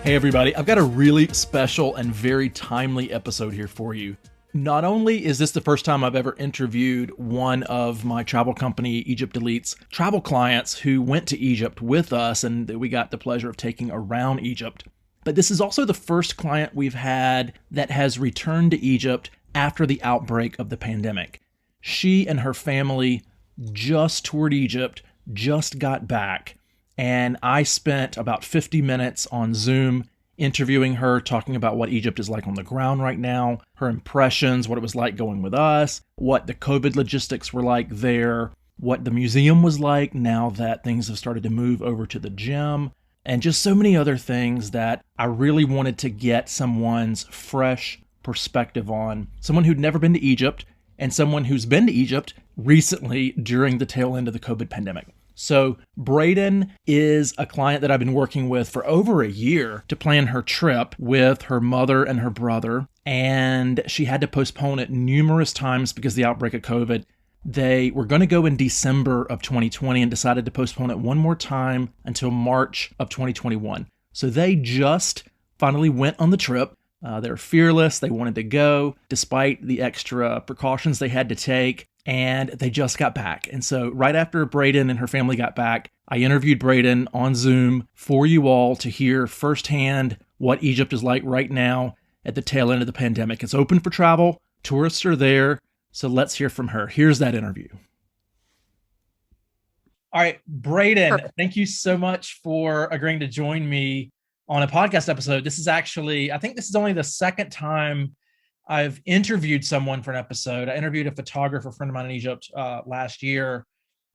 Hey everybody, I've got a really special and very timely episode here for you. Not only is this the first time I've ever interviewed one of my travel company, Egypt Elite's travel clients who went to Egypt with us and that we got the pleasure of taking around Egypt, but this is also the first client we've had that has returned to Egypt after the outbreak of the pandemic. She and her family just toured Egypt, just got back, and I spent about 50 minutes on Zoom interviewing her, talking about what Egypt is like on the ground right now, her impressions, what it was like going with us, what the COVID logistics were like there, what the museum was like now that things have started to move over to the gym, and just so many other things that I really wanted to get someone's fresh perspective on. Someone who'd never been to Egypt and someone who's been to Egypt recently during the tail end of the COVID pandemic. So Braden is a client that I've been working with for over a year to plan her trip with her mother and her brother, and she had to postpone it numerous times because of the outbreak of COVID. They were going to go in December of 2020 and decided to postpone it one more time until March of 2021. So they just finally went on the trip. They're fearless. They wanted to go despite the extra precautions they had to take. And they just got back. And so right after Braden and her family got back, I interviewed Braden on Zoom for you all to hear firsthand what Egypt is like right now at the tail end of the pandemic. It's open for travel. Tourists are there. So let's hear from her. Here's that interview. All right, Braden, thank you so much for agreeing to join me on a podcast episode. This is actually, I think this is only the second time I've interviewed someone for an episode. I interviewed a photographer friend of mine in Egypt last year,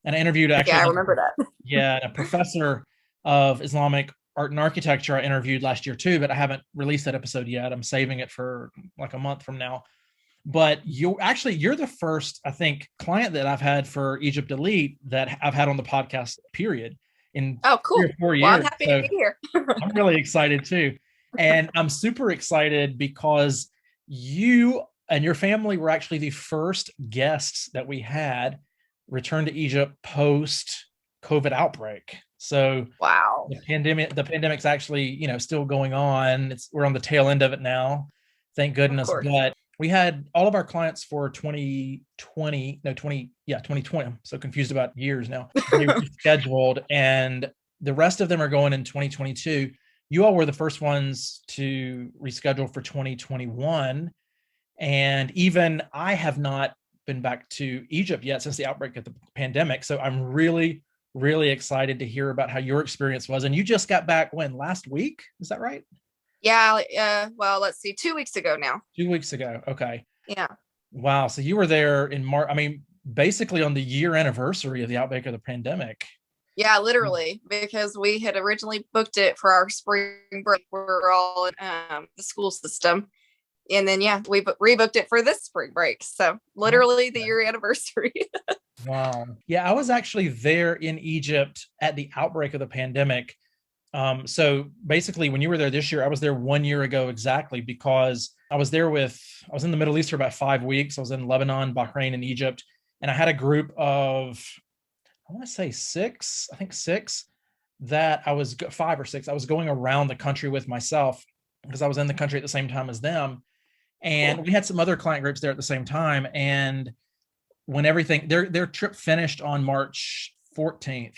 and I interviewed actually. Yeah, I remember that. Yeah, a professor of Islamic art and architecture I interviewed last year too, but I haven't released that episode yet. I'm saving it for like a month from now. But you're the first, I think, client that I've had for Egypt Elite that I've had on the podcast, period, in Oh, cool. 3 or 4 years. Well, I'm happy to be here. I'm really excited too. And I'm super excited because you and your family were actually the first guests that we had return to Egypt post COVID outbreak. So Wow. the pandemic's actually, still going on. We're on the tail end of it now. Thank goodness. But we had all of our clients for 2020. I'm so confused about years now. They were scheduled, and the rest of them are going in 2022. You all were the first ones to reschedule for 2021. And even I have not been back to Egypt yet since the outbreak of the pandemic. So I'm really, really excited to hear about how your experience was. And you just got back last week? Is that right? Yeah. Well, let's see, 2 weeks ago now. 2 weeks ago. Okay. Yeah. Wow. So you were there in March. I mean, basically on the year anniversary of the outbreak of the pandemic. Yeah, literally, because we had originally booked it for our spring break. We're all in the school system. And then, yeah, we rebooked it for this spring break. So literally the year anniversary. Wow. Yeah, I was actually there in Egypt at the outbreak of the pandemic. So basically when you were there this year, I was there 1 year ago exactly, because I was in the Middle East for about 5 weeks. I was in Lebanon, Bahrain, and Egypt. And I had a group of, I want to say six, that I was 5 or 6. I was going around the country with myself because I was in the country at the same time as them. And we had some other client groups there at the same time. And when their trip finished on March 14th,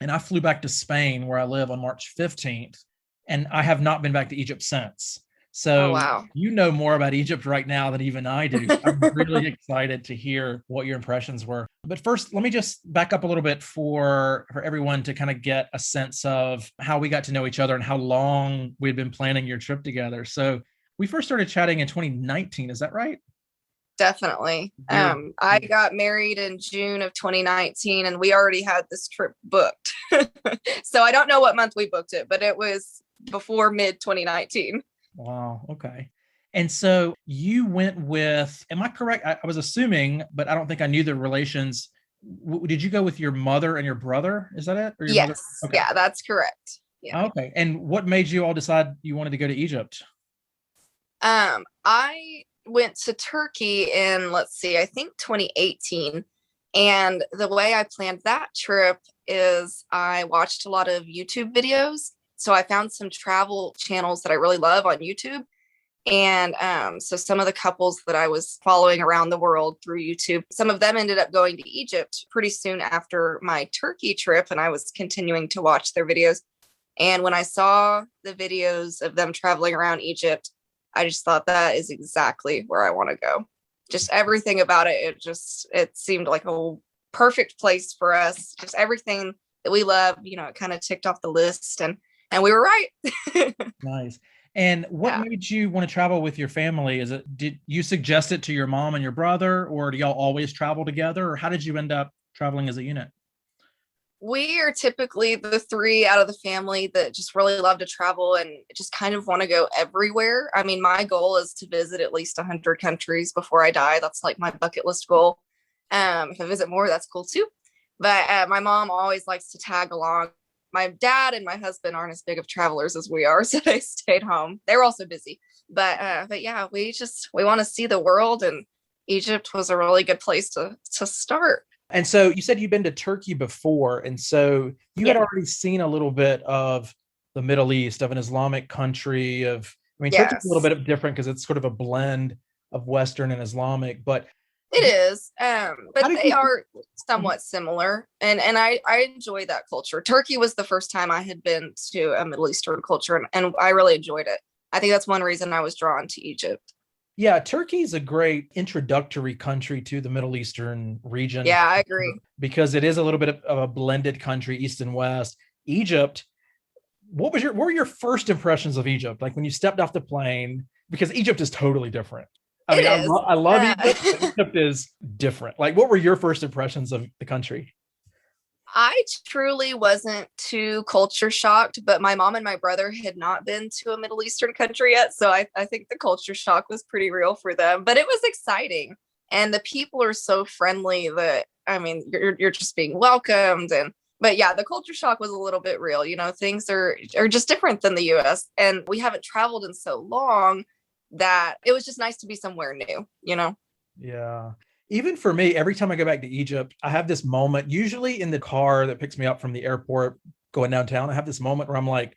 and I flew back to Spain where I live on March 15th, and I have not been back to Egypt since. So wow. You know more about Egypt right now than even I do. I'm really excited to hear what your impressions were. But first, let me just back up a little bit for everyone to kind of get a sense of how we got to know each other and how long we'd been planning your trip together. So we first started chatting in 2019. Is that right? Definitely. I got married in June of 2019, and we already had this trip booked. So I don't know what month we booked it, but it was before mid 2019. Wow. Okay. And so you went with, am I correct? I was assuming, but I don't think I knew the relations. Did you go with your mother and your brother? Is that it? Or your yes. Mother? Okay. Yeah, that's correct. Yeah. Okay. And what made you all decide you wanted to go to Egypt? I went to Turkey in, I think 2018. And the way I planned that trip is I watched a lot of YouTube videos So I found some travel channels that I really love on YouTube. And so some of the couples that I was following around the world through YouTube, some of them ended up going to Egypt pretty soon after my Turkey trip. And I was continuing to watch their videos. And when I saw the videos of them traveling around Egypt, I just thought that is exactly where I want to go. Just everything about it. It seemed like a perfect place for us. Just everything that we love, it kind of ticked off the list, and we were right. Nice. And what made you want to travel with your family? Did you suggest it to your mom and your brother, or do y'all always travel together, or how did you end up traveling as a unit? We are typically the three out of the family that just really love to travel and just kind of want to go everywhere. I mean, my goal is to visit at least 100 countries before I die. That's like my bucket list goal. If I visit more, that's cool too. But my mom always likes to tag along. My dad and my husband aren't as big of travelers as we are, so they stayed home. They were also busy. But yeah, we want to see the world, and Egypt was a really good place to start. And so you said you've been to Turkey before, and so you had already seen a little bit of the Middle East, of an Islamic country. Turkey's a little bit different because it's sort of a blend of Western and Islamic, but it is. But they are somewhat similar, and I enjoy that culture. Turkey was the first time I had been to a Middle Eastern culture, and I really enjoyed it. I think that's one reason I was drawn to Egypt. Yeah, Turkey is a great introductory country to the Middle Eastern region. Yeah, I agree. Because it is a little bit of a blended country, East and West. Egypt, what were your first impressions of Egypt? Like when you stepped off the plane, because Egypt is totally different. I love Egypt, but Egypt is different. Like, what were your first impressions of the country? I truly wasn't too culture shocked, but my mom and my brother had not been to a Middle Eastern country yet. So I think the culture shock was pretty real for them, but it was exciting. And the people are so friendly that, I mean, you're just being welcomed. But yeah, the culture shock was a little bit real. Things are just different than the US. And we haven't traveled in so long that it was just nice to be somewhere new. Yeah. Even for me, every time I go back to Egypt, I have this moment, usually in the car that picks me up from the airport going downtown. I have this moment where I'm like,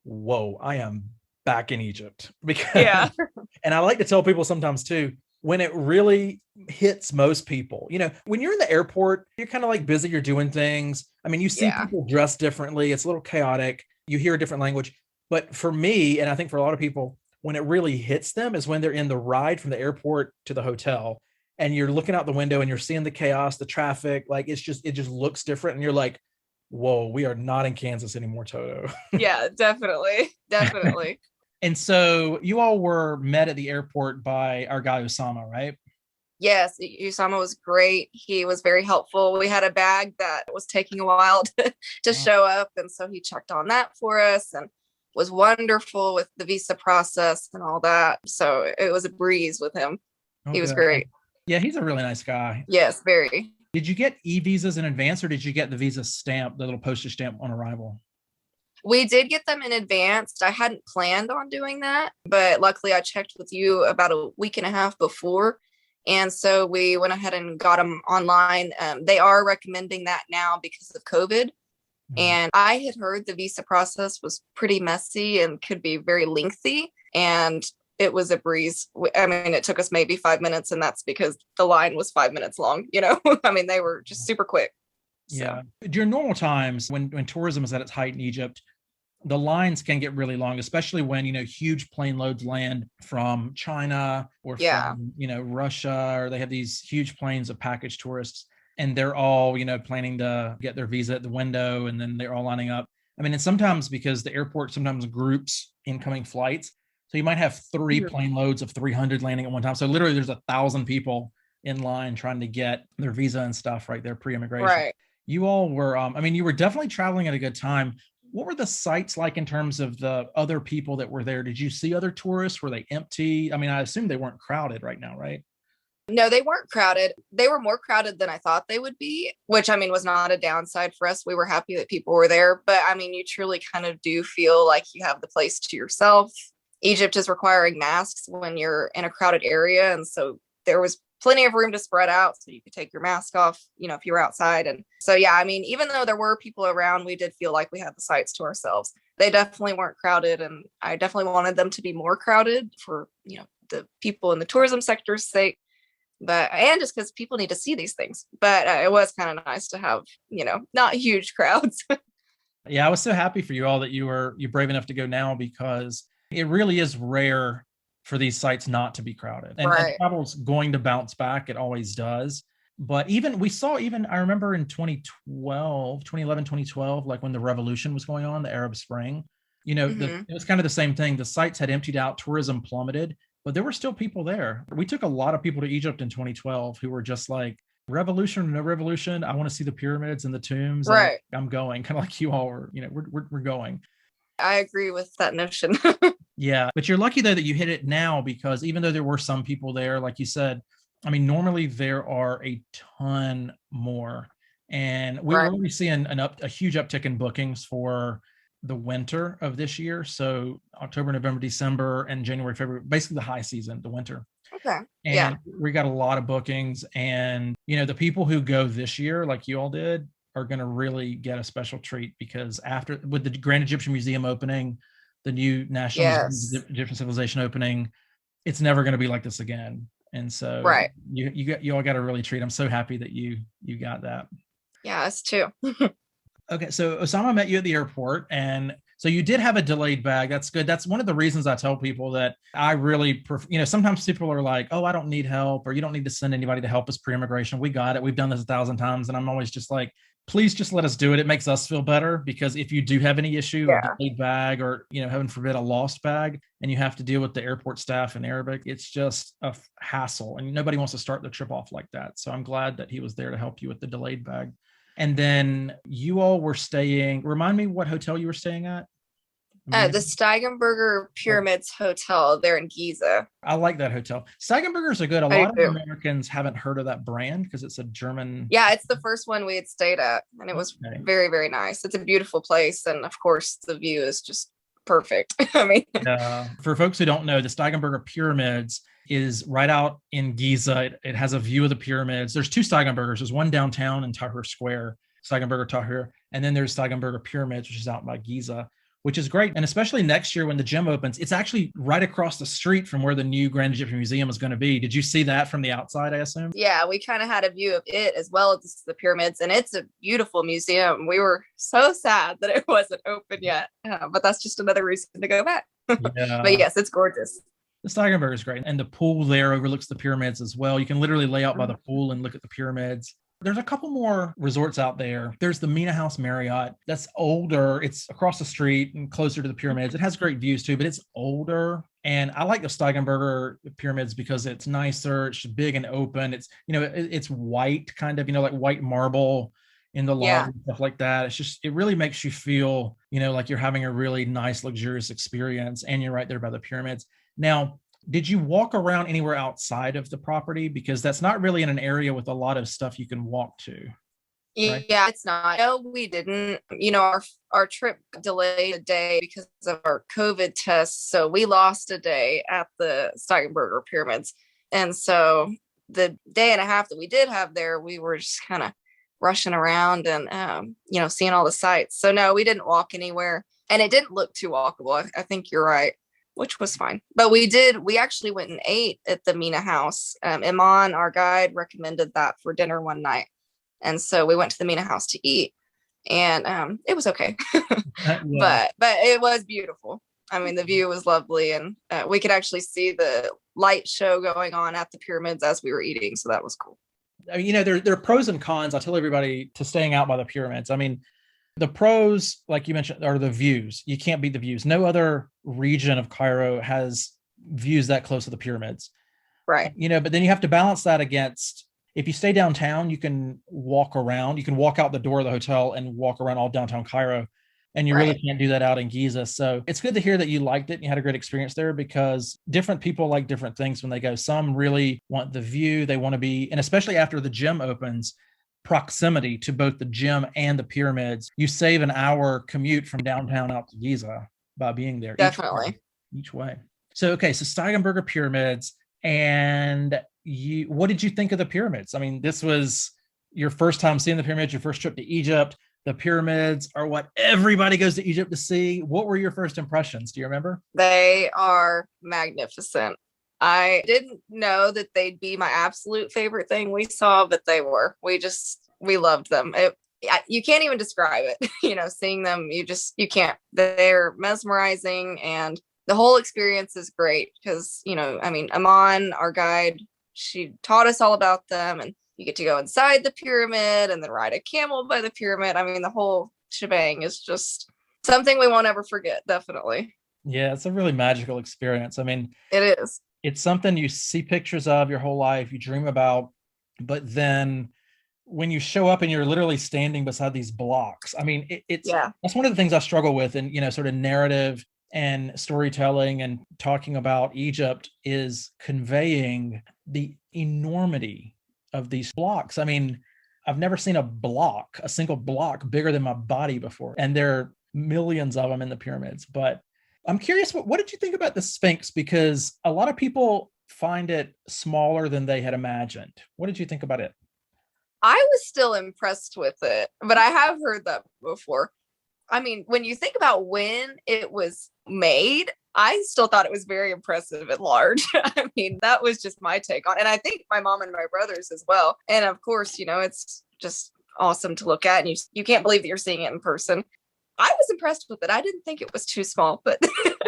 whoa, I am back in Egypt. And I like to tell people sometimes too, when it really hits most people, when you're in the airport, you're kind of like busy, you're doing things. I mean, you see people dressed differently. It's a little chaotic. You hear a different language. But for me, and I think for a lot of people, when it really hits them is when they're in the ride from the airport to the hotel. And you're looking out the window and you're seeing the chaos, the traffic, like it just looks different. And you're like, whoa, we are not in Kansas anymore, Toto. Yeah, definitely. Definitely. And so you all were met at the airport by our guy, Osama, right? Yes, Usama was great. He was very helpful. We had a bag that was taking a while to show up. And so he checked on that for us and was wonderful with the visa process and all that. So it was a breeze with him. Okay. He was great. Yeah, he's a really nice guy. Yes, very. Did you get e-visas in advance, or did you get the visa stamp, the little postage stamp on arrival? We did get them in advance. I hadn't planned on doing that, but luckily I checked with you about a week and a half before. And so we went ahead and got them online. They are recommending that now because of COVID. And I had heard the visa process was pretty messy and could be very lengthy. And it was a breeze. I mean, it took us maybe 5 minutes, and that's because the line was 5 minutes long. I mean, they were just super quick. So. Yeah. During normal times, when tourism is at its height in Egypt, the lines can get really long, especially when, huge plane loads land from China or from, Russia, or they have these huge planes of package tourists, and they're all, planning to get their visa at the window, and then they're all lining up. I mean, and sometimes because the airport sometimes groups incoming flights, so you might have 3 plane loads of 300 landing at one time. So literally there's 1,000 people in line trying to get their visa and stuff right there pre-immigration. Right. You all were, you were definitely traveling at a good time. What were the sights like in terms of the other people that were there? Did you see other tourists? Were they empty? I mean, I assume they weren't crowded right now, right? No, they weren't crowded. They were more crowded than I thought they would be, which was not a downside for us. We were happy that people were there, but you truly kind of do feel like you have the place to yourself. Egypt is requiring masks when you're in a crowded area. And so there was plenty of room to spread out so you could take your mask off, if you were outside. And so, yeah, even though there were people around, we did feel like we had the sites to ourselves. they definitely weren't crowded, and I definitely wanted them to be more crowded for, the people in the tourism sector's sake, but and just because people need to see these things. But it was kind of nice to have, not huge crowds. Yeah, I was so happy for you all that you're brave enough to go now, because it really is rare for these sites not to be crowded. And Right. travel's going to bounce back. It always does. But I remember in 2011, 2012, like when the revolution was going on, the Arab Spring, Hmm. it was kind of the same thing. The sites had emptied out, tourism plummeted, but there were still people there. We took a lot of people to Egypt in 2012 who were just like, revolution, no revolution. I want to see the pyramids and the tombs, and Right. I'm going, kind of like you all were, we're going. I agree with that notion. Yeah. But you're lucky though that you hit it now, because even though there were some people there, like you said, I mean, normally there are a ton more. And we were Right. already seeing a huge uptick in bookings for the winter of this year. So October, November, December, and January, February, basically the high season, the winter. Okay. And Yeah. we got a lot of bookings. And, the people who go this year, like you all did, are going to really get a special treat, because after, with the Grand Egyptian Museum opening, the new National Museum Yes. of Egyptian Civilization opening, it's never going to be like this again. And so Right. you all got a really treat. I'm so happy that you got that. Yeah, us too. Okay, so Osama met you at the airport, and so you did have a delayed bag. That's good. That's one of the reasons I tell people that I really, sometimes people are like, "Oh, I don't need help," or "You don't need to send anybody to help us pre-immigration. We got it. We've done this 1,000 times." And I'm always just like, "Please, just let us do it. It makes us feel better." Because if you do have any issue of Yeah. delayed bag, or heaven forbid, a lost bag, and you have to deal with the airport staff in Arabic, it's just a hassle, and nobody wants to start the trip off like that. So I'm glad that he was there to help you with the delayed bag. And then you all were staying, remind me what hotel you were staying at? The Steigenberger Pyramids Hotel there in Giza. I like that hotel. Steigenbergers are good. A I lot of do too. Americans haven't heard of that brand because it's a German. Yeah, it's the first one we had stayed at, and it was Okay. very, very nice. It's a beautiful place, and of course, the view is just perfect. I mean, For folks who don't know, the Steigenberger Pyramids is right out in Giza. It has a view of the pyramids. There's two Steigenbergers. There's one downtown in Tahrir Square, Steigenberger Tahrir, and then there's Steigenberger Pyramids, which is out by Giza, which is great. And especially next year when the gym opens, it's actually right across the street from where the new Grand Egyptian Museum is going to be. Did you see that from the outside, I assume? yeah, we kind of had a view of it as well as the pyramids, and it's a beautiful museum. We were so sad that it wasn't open yet, but that's just another reason to go back. But Yeah. yes, it's gorgeous. The Steigenberger is great. And the pool there overlooks the pyramids as well. You can literally lay out by the pool and look at the pyramids. There's a couple more resorts out there. There's the Mina House Marriott. That's older. It's across the street and closer to the pyramids. It has great views too, but it's older. And I like the Steigenberger pyramids because it's nicer. It's big and open. It's white, kind of, like white marble in the lobby, and stuff like that. It really makes you feel, like you're having a really nice, luxurious experience, and you're right there by the pyramids. Now, did you walk around anywhere outside of the property? Because that's not really in an area with a lot of stuff you can walk to, right? Yeah, it's not. No, we didn't. Our trip delayed a day because of our COVID tests, so we lost a day at the Steigenberger pyramids. And so the day and a half that we did have there, we were just kind of rushing around and seeing all the sights. So no, we didn't walk anywhere, and it didn't look too walkable. I think you're right, which was fine. But we actually went and ate at the Mina House. Iman, our guide, recommended that for dinner one night. And so we went to the Mina House to eat, and it was okay. Yeah. But it was beautiful. I mean, the view was lovely, and we could actually see the light show going on at the pyramids as we were eating. So that was cool. I mean, there are pros and cons. I tell everybody to staying out by the pyramids. I mean, the pros, like you mentioned, are the views. You can't beat the views. No other region of Cairo has views that close to the pyramids. Right. But then you have to balance that against, if you stay downtown, you can walk around. You can walk out the door of the hotel and walk around all downtown Cairo. And you really can't do that out in Giza. So it's good to hear that you liked it and you had a great experience there, because different people like different things when they go. Some really want the view. They want to be, and especially after the gym opens, proximity to both the gym and the pyramids. You save an hour commute from downtown out to Giza by being there. Definitely. Each way. So, okay. So Steigenberger pyramids. And what did you think of the pyramids? I mean, this was your first time seeing the pyramids, your first trip to Egypt. the pyramids are what everybody goes to Egypt to see. What were your first impressions? Do you remember? They are magnificent. I didn't know that they'd be my absolute favorite thing we saw, but they were. We loved them. You can't even describe it. Seeing them, you can't. They're mesmerizing, and the whole experience is great because, Aman, our guide, she taught us all about them, and you get to go inside the pyramid and then ride a camel by the pyramid. I mean, the whole shebang is just something we won't ever forget. Definitely. Yeah, it's a really magical experience. I mean, it is. It's something you see pictures of your whole life, you dream about, but then when you show up and you're literally standing beside these blocks, I mean, that's one of the things I struggle with in, sort of narrative and storytelling and talking about Egypt is conveying the enormity of these blocks. I mean, I've never seen a single block bigger than my body before. And there are millions of them in the pyramids, but I'm curious, what did you think about the Sphinx? Because a lot of people find it smaller than they had imagined. What did you think about it? I was still impressed with it, but I have heard that before. I mean, when you think about when it was made, I still thought it was very impressive at large. I mean, that was just my take on it. And I think my mom and my brothers as well. And of course, it's just awesome to look at, and you can't believe that you're seeing it in person. I was impressed with it. I didn't think it was too small, but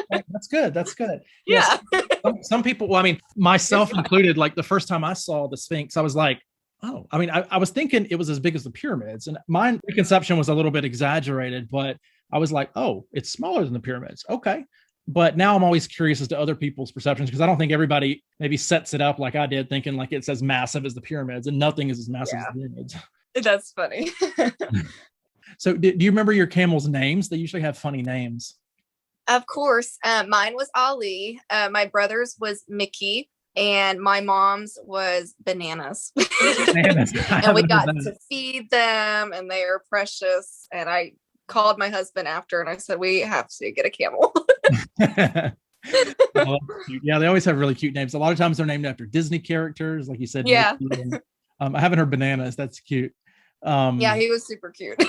that's good. That's good. Yeah. Yes. Some people, well, I mean, myself included, like the first time I saw the Sphinx, I was like, oh, I mean, I was thinking it was as big as the pyramids, and my conception was a little bit exaggerated, but I was like, oh, it's smaller than the pyramids. Okay. But now I'm always curious as to other people's perceptions, because I don't think everybody maybe sets it up like I did, thinking like it's as massive as the pyramids, and nothing is as massive as the pyramids. That's funny. So do you remember your camels' names? They usually have funny names. Of course. Mine was Ali. My brother's was Mickey. And my mom's was Bananas. And we got to feed them, and they are precious. And I called my husband after, and I said, we have to get a camel. Well, yeah, they always have really cute names. A lot of times they're named after Disney characters, like you said. Yeah. I haven't heard Bananas. That's cute. Yeah, he was super cute.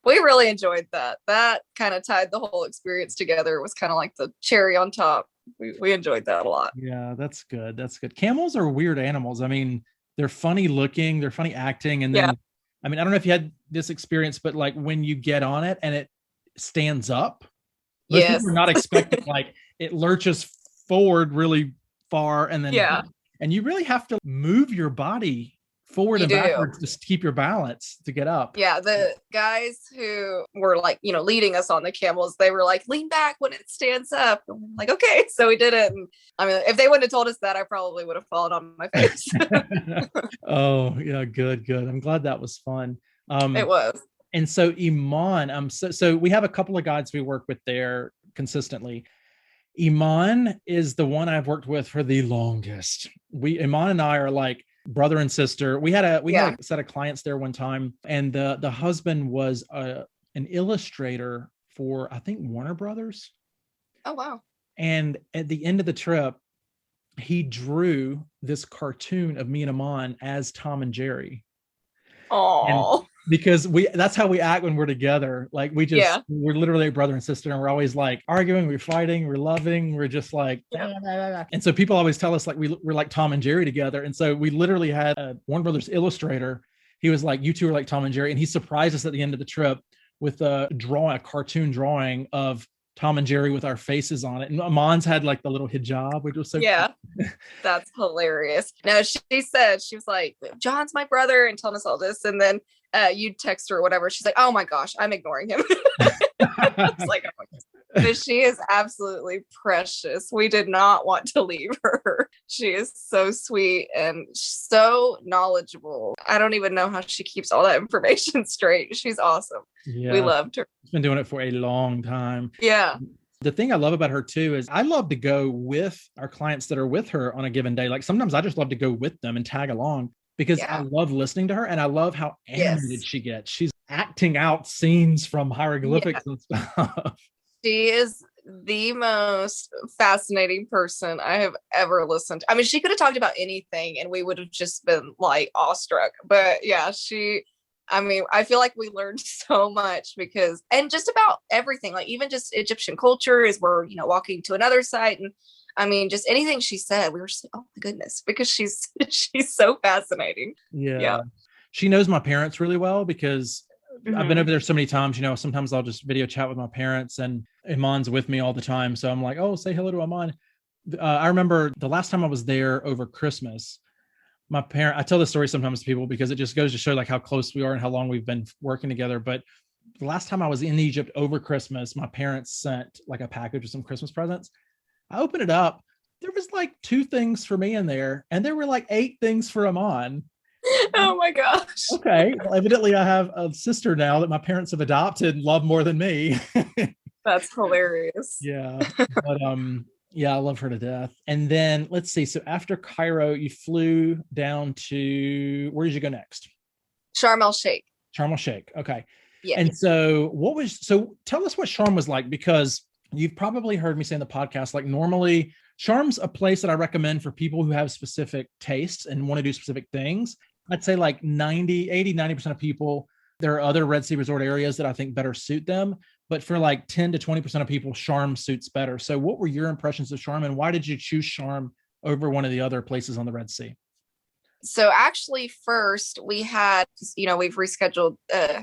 We really enjoyed that. That kind of tied the whole experience together. It was kind of like the cherry on top. We enjoyed that a lot. Yeah, that's good. That's good. Camels are weird animals. I mean, they're funny looking, they're funny acting. And then, I mean, I don't know if you had this experience, but like when you get on it and it stands up, most people are not expecting, like it lurches forward really far, and then and you really have to move your body forward and backwards just to keep your balance to get up. Yeah, the guys who were like, leading us on the camels, they were like, lean back when it stands up. And I'm like, okay. So we did it. And I mean, if they wouldn't have told us that, I probably would have fallen on my face. Oh, yeah, good. I'm glad that was fun. It was. And so Iman, so we have a couple of guides we work with there consistently. Iman is the one I've worked with for the longest. Iman and I are like brother and sister. We had a set of clients there one time, and the husband was an illustrator for, I think, Warner Brothers. Oh, wow. And at the end of the trip, he drew this cartoon of me and Aman as Tom and Jerry. Oh, because that's how we act when we're together. Like we're literally a brother and sister, and we're always like arguing, we're fighting, we're loving, we're just like, and so people always tell us like we're like Tom and Jerry together. And so we literally had a Warner Brothers illustrator. He was like, you two are like Tom and Jerry. And he surprised us at the end of the trip with a cartoon drawing of Tom and Jerry with our faces on it. And Aman's had like the little hijab, which was so cute. That's hilarious. No, she said, she was like, John's my brother, and telling us all this. And then you'd text her or whatever. She's like, oh my gosh, I'm ignoring him. It's like, oh my gosh. But she is absolutely precious. We did not want to leave her. She is so sweet and so knowledgeable. I don't even know how she keeps all that information straight. She's awesome. Yeah. We loved her. She's been doing it for a long time. Yeah. The thing I love about her too is I love to go with our clients that are with her on a given day. Like sometimes I just love to go with them and tag along because I love listening to her, and I love how animated she gets. She's acting out scenes from hieroglyphics and stuff. She is the most fascinating person I have ever listened to. I mean, she could have talked about anything and we would have just been like awestruck. But yeah, she I mean, I feel like we learned so much because, and just about everything, like even just Egyptian culture is we're, walking to another site. And I mean, just anything she said, we were just like, oh my goodness, because she's, she's so fascinating. Yeah. Yeah. She knows my parents really well because I've been Mm-hmm. over there so many times, sometimes I'll just video chat with my parents and Iman's with me all the time. So I'm like, oh, say hello to Iman. I remember the last time I was there over Christmas, I tell this story sometimes to people because it just goes to show like how close we are and how long we've been working together. But the last time I was in Egypt over Christmas, my parents sent like a package with some Christmas presents. I opened it up. There was like 2 things for me in there, and there were like 8 things for Aman. Oh my gosh. Okay, well, evidently I have a sister now that my parents have adopted and love more than me. That's hilarious. Yeah, but yeah, I love her to death. And then let's see. So after Cairo, you flew down to, where did you go next? Sharm el Sheikh. Sharm el Sheikh. Okay. Yeah. And so tell us what Sharm was like, because you've probably heard me say in the podcast, like normally Sharm's a place that I recommend for people who have specific tastes and want to do specific things. I'd say like 90% of people, there are other Red Sea resort areas that I think better suit them. But for like 10 to 20% of people, Sharm suits better. So what were your impressions of Sharm, and why did you choose Sharm over one of the other places on the Red Sea? So actually, first we had, we've rescheduled,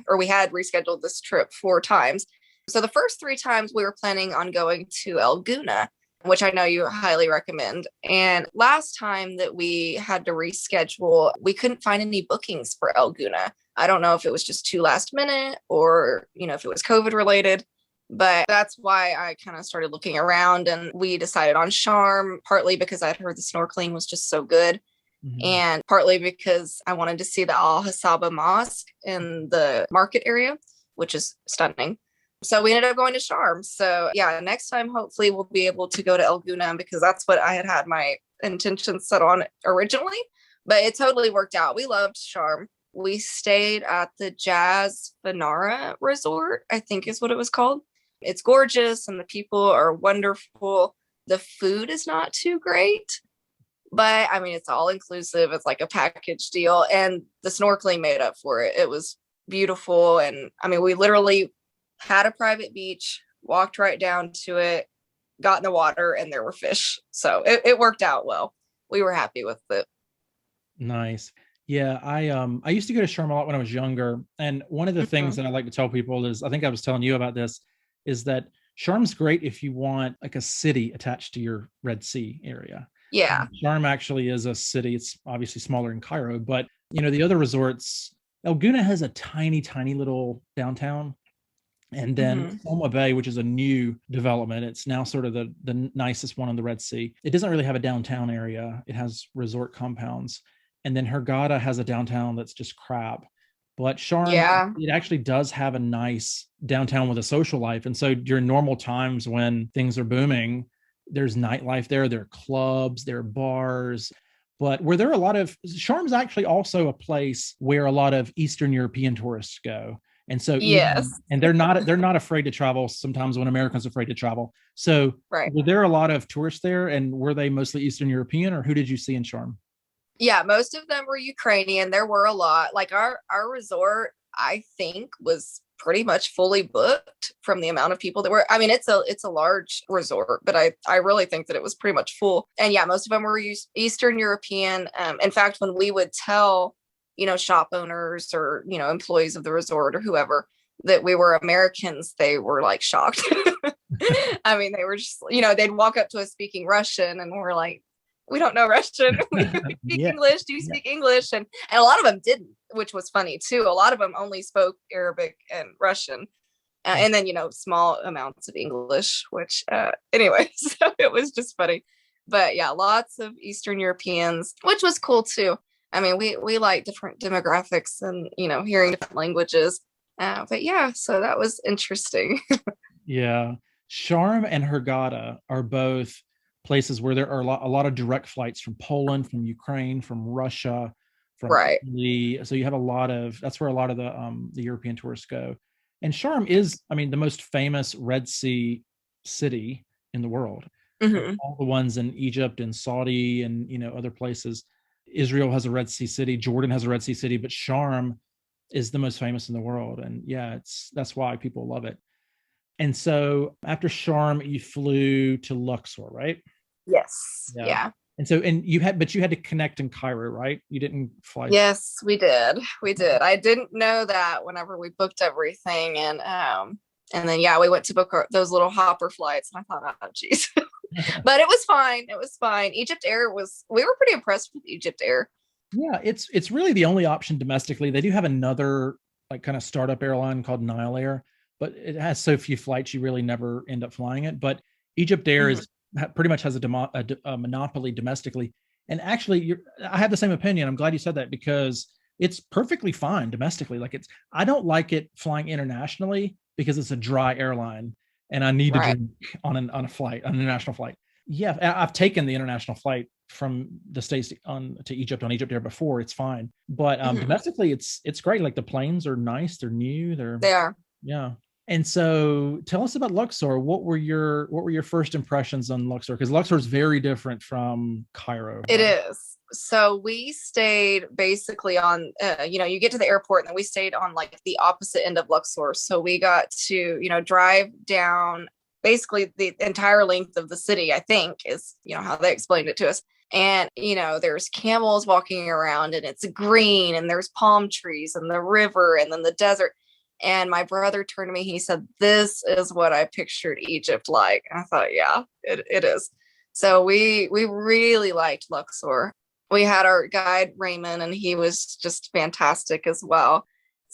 or we had rescheduled this trip 4 times. So the first 3 times we were planning on going to El Guna, which I know you highly recommend. And last time that we had to reschedule, we couldn't find any bookings for El Guna. I don't know if it was just too last minute or, if it was COVID related, but that's why I kind of started looking around, and we decided on Sharm, partly because I'd heard the snorkeling was just so good. Mm-hmm. And partly because I wanted to see the Al Hasaba Mosque in the market area, which is stunning. So we ended up going to Sharm. So yeah, next time hopefully we'll be able to go to El Guna, because that's what I had my intentions set on originally. But it totally worked out. We loved Sharm. We stayed at the Jazz Vanara Resort, I think is what it was called. It's gorgeous and the people are wonderful. The food is not too great, but I mean, it's all inclusive. It's like a package deal, and the snorkeling made up for it. It was beautiful. And I mean, we literally had a private beach, walked right down to it, got in the water, and there were fish. So it worked out well. We were happy with it. Nice. Yeah, I used to go to Sharm a lot when I was younger, and one of the things that I like to tell people is, I think I was telling you about this, is that Sharm's great if you want like a city attached to your Red Sea area. Yeah. Sharm actually is a city. It's obviously smaller than Cairo, but the other resorts, El Guna has a tiny, tiny little downtown. And then Soma Bay, which is a new development, it's now sort of the nicest one on the Red Sea. It doesn't really have a downtown area. It has resort compounds. And then Hurghada has a downtown that's just crap. But Sharm, it actually does have a nice downtown with a social life. And so during normal times when things are booming, there's nightlife there, there are clubs, there are bars. But where there are a lot of, Sharm's actually also a place where a lot of Eastern European tourists go. And so, and they're not afraid to travel sometimes when Americans are afraid to travel. So were there a lot of tourists there, and were they mostly Eastern European, or who did you see in Sharm? Yeah, most of them were Ukrainian. There were a lot. Like our resort, I think, was pretty much fully booked from the amount of people that were. I mean, it's a large resort, but I really think that it was pretty much full. And yeah, most of them were Eastern European. In fact, when we would tell, shop owners or, employees of the resort or whoever that we were Americans, they were like shocked. I mean, they were just, they'd walk up to us speaking Russian, and we're like, we don't know Russian. We speak English. Do you speak English? And a lot of them didn't, which was funny too. A lot of them only spoke Arabic and Russian. And then, small amounts of English, which anyway, so it was just funny. But yeah, lots of Eastern Europeans, which was cool too. I mean, we like different demographics and, hearing different languages. But yeah, so that was interesting. Yeah. Sharm and Hurghada are both places where there are a lot of direct flights from Poland, from Ukraine, from Russia, from Italy. So you have that's where a lot of the European tourists go. And Sharm is, I mean, the most famous Red Sea city in the world. All the ones in Egypt and Saudi and, other places. Israel has a Red Sea city. Jordan has a Red Sea city, but Sharm is the most famous in the world. And yeah, that's why people love it. And so after Sharm, you flew to Luxor, right? Yes. Yeah. Yeah. And so, but you had to connect in Cairo, right? You didn't fly. Yes, we did. We did. I didn't know that whenever we booked everything, and then yeah, we went to book those little hopper flights, and I thought, oh, geez, but it was fine. It was fine. Egypt Air was. We were pretty impressed with Egypt Air. Yeah, it's really the only option domestically. They do have another like kind of startup airline called Nile Air, but it has so few flights you really never end up flying it. But Egypt Air Mhm. is pretty much has a monopoly domestically. And actually, I have the same opinion. I'm glad you said that because it's perfectly fine domestically. Like I don't like it flying internationally because it's a dry airline, and I need to Right. drink on a flight, on an international flight. Yeah, I've taken the international flight from the States on to Egypt on Egypt Air before. It's fine, but Mhm. domestically, it's great. Like the planes are nice, they're new, They are. yeah. And so, tell us about Luxor. What were your first impressions on Luxor? Because Luxor is very different from Cairo, It right? is. So we stayed basically on, you get to the airport and then we stayed on like the opposite end of Luxor. So we got to, drive down basically the entire length of the city, I think is, how they explained it to us. And, there's camels walking around and it's green and there's palm trees and the river and then the desert. And my brother turned to me, he said, "This is what I pictured Egypt like." And I thought, yeah, it is. So we really liked Luxor. We had our guide Raymond, and he was just fantastic as well.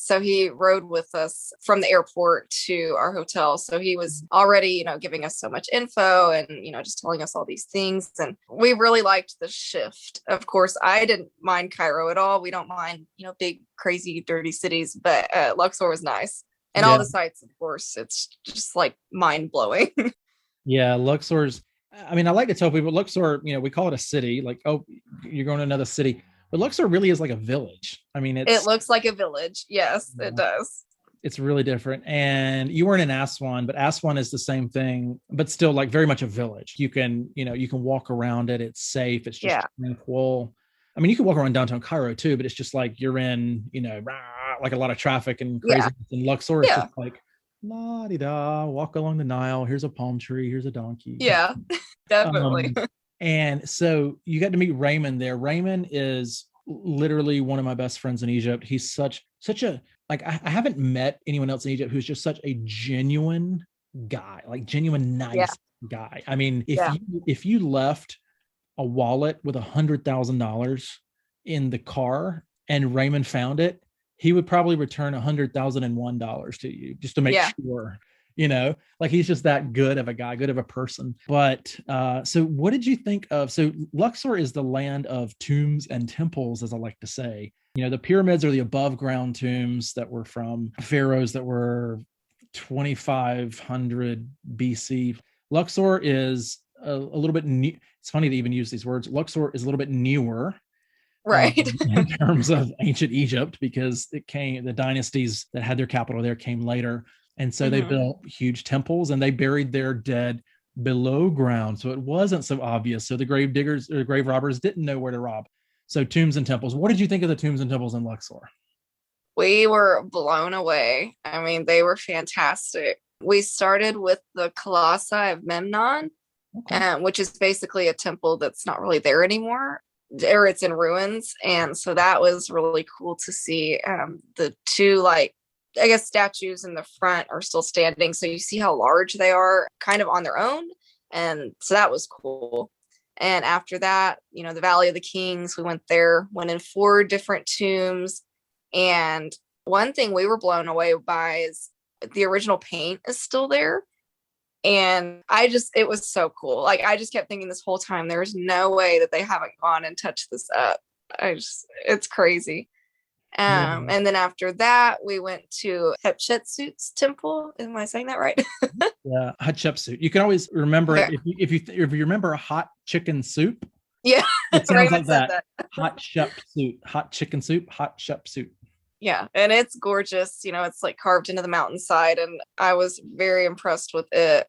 So he rode with us from the airport to our hotel. So he was already, giving us so much info and, just telling us all these things. And we really liked the shift. Of course, I didn't mind Cairo at all. We don't mind, big, crazy, dirty cities, but Luxor was nice. And all Yeah, the sites, of course, it's just like mind blowing. yeah. Luxor's. I mean, I like to tell people Luxor. We call it a city. Like, oh, you're going to another city, but Luxor really is like a village. I mean, It looks like a village. Yes, it does. it's really different. And you weren't in Aswan, but Aswan is the same thing, but still like very much a village. You can walk around it. It's safe. It's just Yeah. tranquil. I mean, you can walk around downtown Cairo too, but it's just like you're in, like a lot of traffic and Yeah. craziness. In Luxor, it's just Yeah. like la di da, walk along the Nile. Here's a palm tree. Here's a donkey. Yeah. Definitely. Um, and so you got to meet Raymond there. Raymond is literally one of my best friends in Egypt. He's such a like I haven't met anyone else in Egypt who's just such a genuine guy, like genuine Yeah. nice guy. I mean, if Yeah. you left a wallet with $100,000 in the car and Raymond found it, he would probably return $100,001 to you just to make Yeah. sure. Like he's just that good of a guy, good of a person. But so what did you think of? So Luxor is the land of tombs and temples, as I like to say. The pyramids are the above ground tombs that were from pharaohs that were 2500 BC. Luxor is a little bit new. It's funny to even use these words. Luxor is a little bit newer Right. in terms of ancient Egypt because the dynasties that had their capital there came later. And so they Hmm. built huge temples and they buried their dead below ground. So it wasn't so obvious. So the grave diggers or the grave robbers didn't know where to rob. So tombs and temples. What did you think of the tombs and temples in Luxor? We were blown away. I mean, they were fantastic. We started with the Colossi of Memnon, Okay. which is basically a temple that's not really there anymore, or it's in ruins. And so that was really cool to see. The two, like, I guess, statues in the front are still standing. So you see how large they are kind of on their own. And so that was cool. And after that, the Valley of the Kings, we went there, went in 4 different tombs. And one thing we were blown away by is the original paint is still there. And it was so cool. Like, I just kept thinking this whole time, there's no way that they haven't gone and touched this up. It's crazy. Yeah. And then after that, we went to Hatshepsut's temple. Am I saying that right? Yeah. Hatshepsut. You can always remember it Okay. if you remember a hot chicken soup. Yeah. It sounds Raymond like said that. that. Hot shep soup, hot chicken soup, hot shep soup. Yeah. And it's gorgeous. It's like carved into the mountainside. And I was very impressed with it.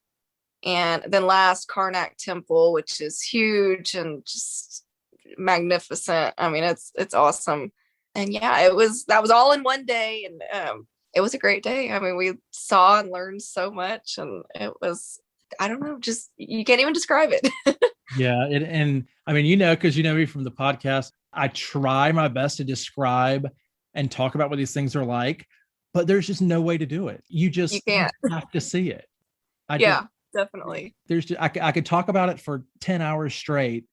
And then last, Karnak Temple, which is huge and just magnificent. I mean, it's awesome. And yeah, that was all in one day. And it was a great day. I mean, we saw and learned so much, and it was, I don't know, just you can't even describe it. Yeah. And I mean, because you know me from the podcast, I try my best to describe and talk about what these things are like, but there's just no way to do it. You You can't. have to see it. I just, Yeah, definitely. I could talk about it for 10 hours straight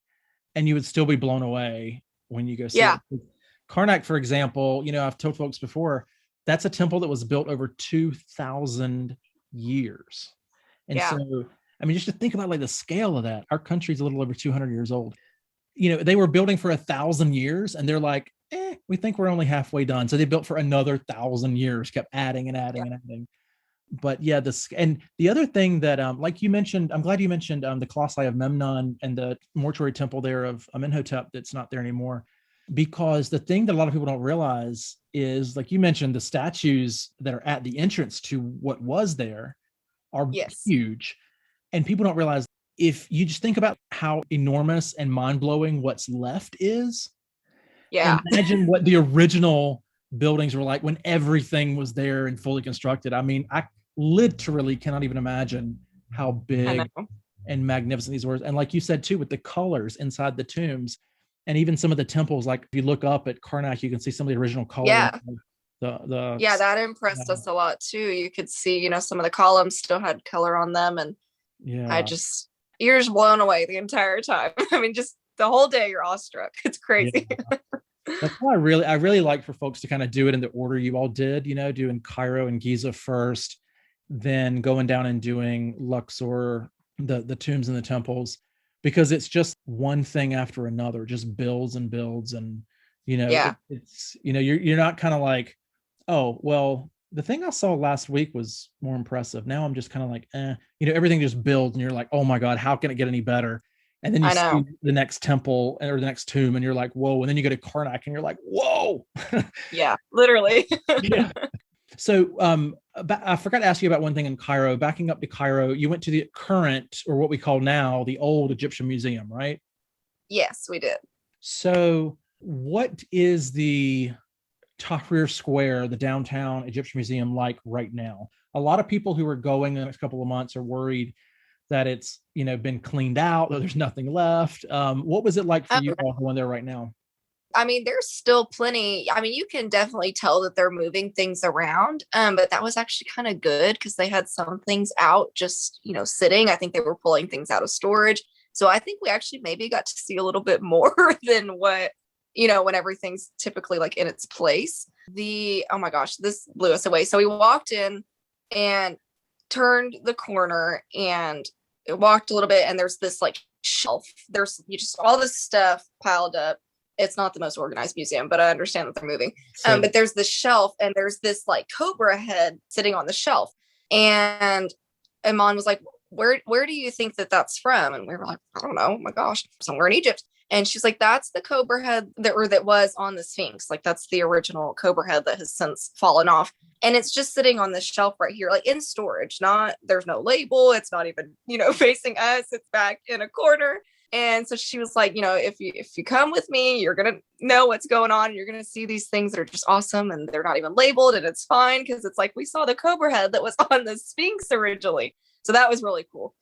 and you would still be blown away when you go see Yeah. it. Karnak, for example, I've told folks before, that's a temple that was built over 2,000 years. And Yeah. so, I mean, just to think about like the scale of that, our country's a little over 200 years old. They were building for 1,000 years and they're like, we think we're only halfway done. So they built for another 1,000 years, kept adding and adding and adding. But yeah, and the other thing that, like you mentioned, I'm glad you mentioned the Colossi of Memnon and the mortuary temple there of Amenhotep that's not there anymore. Because the thing that a lot of people don't realize is, like you mentioned, the statues that are at the entrance to what was there are Yes. huge. And people don't realize, if you just think about how enormous and mind-blowing what's left is, Yeah. imagine what the original buildings were like when everything was there and fully constructed. I mean, I literally cannot even imagine how big and magnificent these were. And like you said too, with the colors inside the tombs and even some of the temples, like if you look up at Karnak, you can see some of the original colors. Yeah. That impressed us a lot too. You could see, some of the columns still had color on them, and you're just blown away the entire time. I mean, just the whole day you're awestruck. It's crazy. Yeah. That's why I really like for folks to kind of do it in the order you all did, doing Cairo and Giza first, then going down and doing Luxor, the tombs and the temples, because it's just one thing after another, just builds and builds. And, it's, you're not kind of like, oh, well, the thing I saw last week was more impressive. Now I'm just kind of like, everything just builds and you're like, oh my God, how can it get any better? And then you see the next temple or the next tomb and you're like, whoa. And then you go to Karnak and you're like, whoa. Yeah, literally. Yeah. So I forgot to ask you about one thing in Cairo. Backing up to Cairo, you went to the current, or what we call now, the old Egyptian Museum, right? Yes, we did. So what is the Tahrir Square, the downtown Egyptian Museum, like right now? A lot of people who are going in the next couple of months are worried that it's been cleaned out, that there's nothing left. What was it like for you all going there right now? I mean, there's still plenty. I mean, you can definitely tell that they're moving things around, but that was actually kind of good because they had some things out just sitting. I think they were pulling things out of storage, so I think we actually maybe got to see a little bit more than what when everything's typically like in its place. Oh my gosh, this blew us away. So we walked in and turned the corner and walked a little bit, and there's this like shelf. There's just all this stuff piled up. It's not the most organized museum, but I understand that they're moving. But there's this shelf, and there's this like cobra head sitting on the shelf. And Iman was like, where do you think that's from? And we were like, I don't know. Oh my gosh, somewhere in Egypt. And she's like, that's the cobra head that was on the Sphinx. Like, that's the original cobra head that has since fallen off. And it's just sitting on this shelf right here, like in storage. There's no label. It's not even, facing us. It's back in a corner. And so she was like, if you come with me, you're going to know what's going on. You're going to see these things that are just awesome. And they're not even labeled. And it's fine because it's like, we saw the cobra head that was on the Sphinx originally. So that was really cool.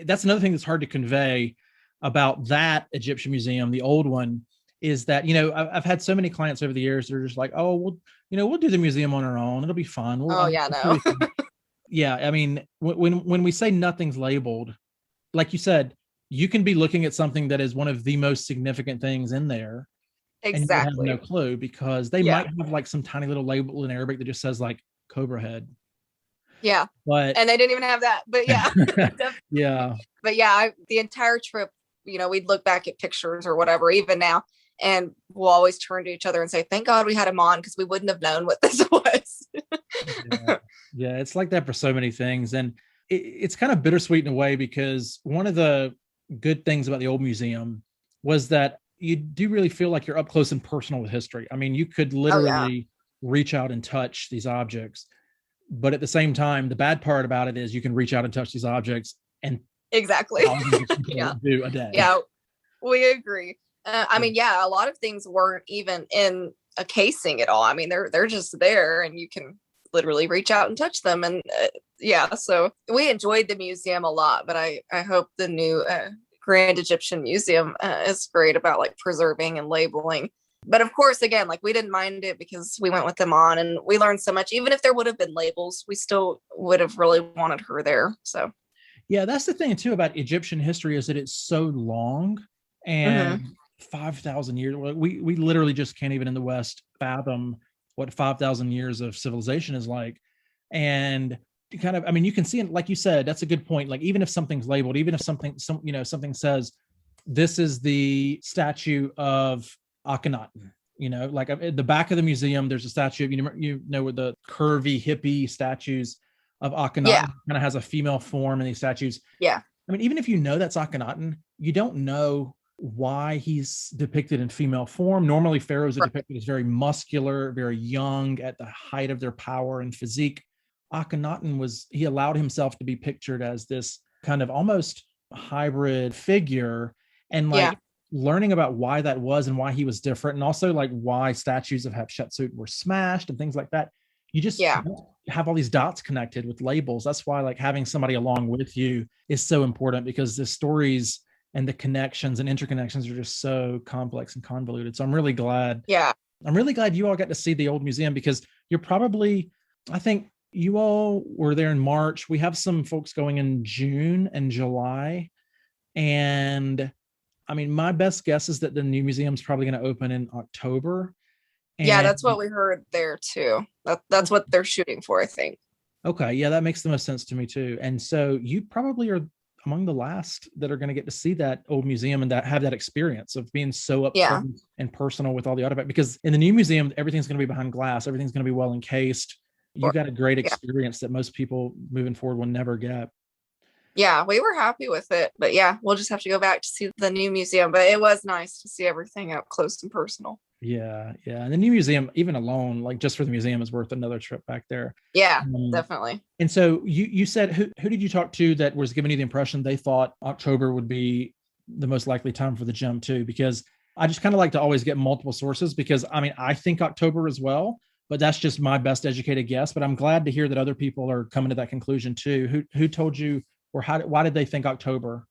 That's another thing that's hard to convey about that Egyptian museum, the old one, is that, I've had so many clients over the years that are just like, oh, we'll do the museum on our own. It'll be fun. Yeah. I mean, when we say nothing's labeled, like you said, you can be looking at something that is one of the most significant things in there. Exactly. And you have no clue because they might have like some tiny little label in Arabic that just says like cobra head. Yeah. And they didn't even have that, but yeah. Yeah. But yeah, the entire trip, we'd look back at pictures or whatever, even now, and we'll always turn to each other and say, thank God we had him on, because we wouldn't have known what this was. Yeah, it's like that for so many things. And it's kind of bittersweet in a way, because one of the good things about the old museum was that you do really feel like you're up close and personal with history. I mean, you could literally reach out and touch these objects. But at the same time, the bad part about it is you can reach out and touch these objects and exactly do a day. Yeah, we agree. I mean, a lot of things weren't even in a casing at all. I mean, they're just there, and you can literally reach out and touch them. And yeah, so we enjoyed the museum a lot. But I hope the new Grand Egyptian Museum is great about like preserving and labeling. But of course, again, like we didn't mind it because we went with them on, and we learned so much. Even if there would have been labels, we still would have really wanted her there. So yeah, that's the thing too about Egyptian history, is that it's so long and 5,000 years. We literally just can't even in the West fathom what 5,000 years of civilization is like. And kind of, I mean, you can see it, like you said, that's a good point. Like, even if something's labeled, even if something says, this is the statue of Akhenaten, like at the back of the museum, there's a statue of, with the curvy hippie statues of Akhenaten. Yeah. Kind of has a female form in these statues. Yeah. I mean, even if you know that's Akhenaten, you don't know why he's depicted in female form. Normally, pharaohs are depicted as very muscular, very young, at the height of their power and physique. Akhenaten he allowed himself to be pictured as this kind of almost hybrid figure, and like learning about why that was and why he was different, and also like why statues of Hatshepsut were smashed and things like that. You just have all these dots connected with labels. That's why like having somebody along with you is so important, because the stories and the connections and interconnections are just so complex and convoluted. So I'm really glad. Yeah. I'm really glad you all got to see the old museum, because you're probably, I think you all were there in March. We have some folks going in June and July. And I mean, my best guess is that the new museum is probably going to open in October. Yeah, that's what we heard there too. That's what they're shooting for, I think. Okay. Yeah, that makes the most sense to me too. And so you probably are among the last that are going to get to see that old museum and that have that experience of being so up close and personal with all the artifacts. Because in the new museum, everything's going to be behind glass. Everything's going to be well encased. You got a great experience that most people moving forward will never get. Yeah, we were happy with it. But yeah, we'll just have to go back to see the new museum. But it was nice to see everything up close and personal. Yeah. And the new museum, even alone, like just for the museum, is worth another trip back there. Yeah, definitely. And so you said, who did you talk to that was giving you the impression they thought October would be the most likely time for the gem too? Because I just kind of like to always get multiple sources, because I mean, I think October as well, but that's just my best educated guess. But I'm glad to hear that other people are coming to that conclusion too. Who told you, or why did they think October?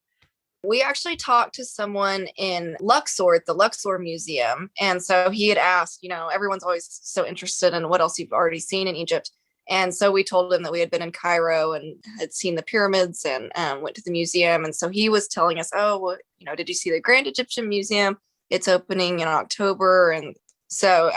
We actually talked to someone in Luxor at the Luxor Museum. And so he had asked, everyone's always so interested in what else you've already seen in Egypt. And so we told him that we had been in Cairo and had seen the pyramids and went to the museum. And so he was telling us, oh, well, did you see the Grand Egyptian Museum? It's opening in October. And so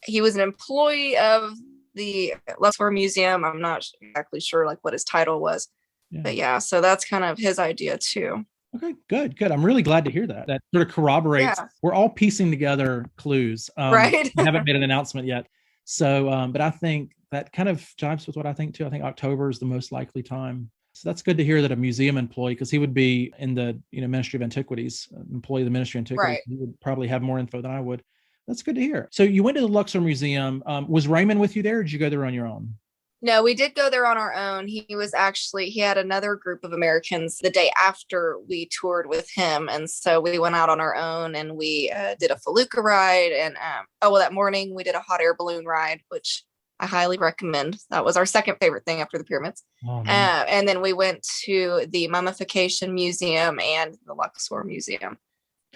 he was an employee of the Luxor Museum. I'm not exactly sure like what his title was. Yeah. But yeah, so that's kind of his idea too. Okay, good. I'm really glad to hear that. That sort of corroborates. Yeah. We're all piecing together clues. Right. We haven't made an announcement yet. So, but I think that kind of jives with what I think too. I think October is the most likely time. So that's good to hear that a museum employee, because he would be in the Ministry of Antiquities, employee of the Ministry of Antiquities. Right. He would probably have more info than I would. That's good to hear. So you went to the Luxor Museum. Was Raymond with you there, or did you go there on your own? No, we did go there on our own. He had another group of Americans the day after we toured with him. And so we went out on our own and we did a felucca ride. And that morning we did a hot air balloon ride, which I highly recommend. That was our second favorite thing after the pyramids. Oh, and then we went to the Mummification Museum and the Luxor Museum.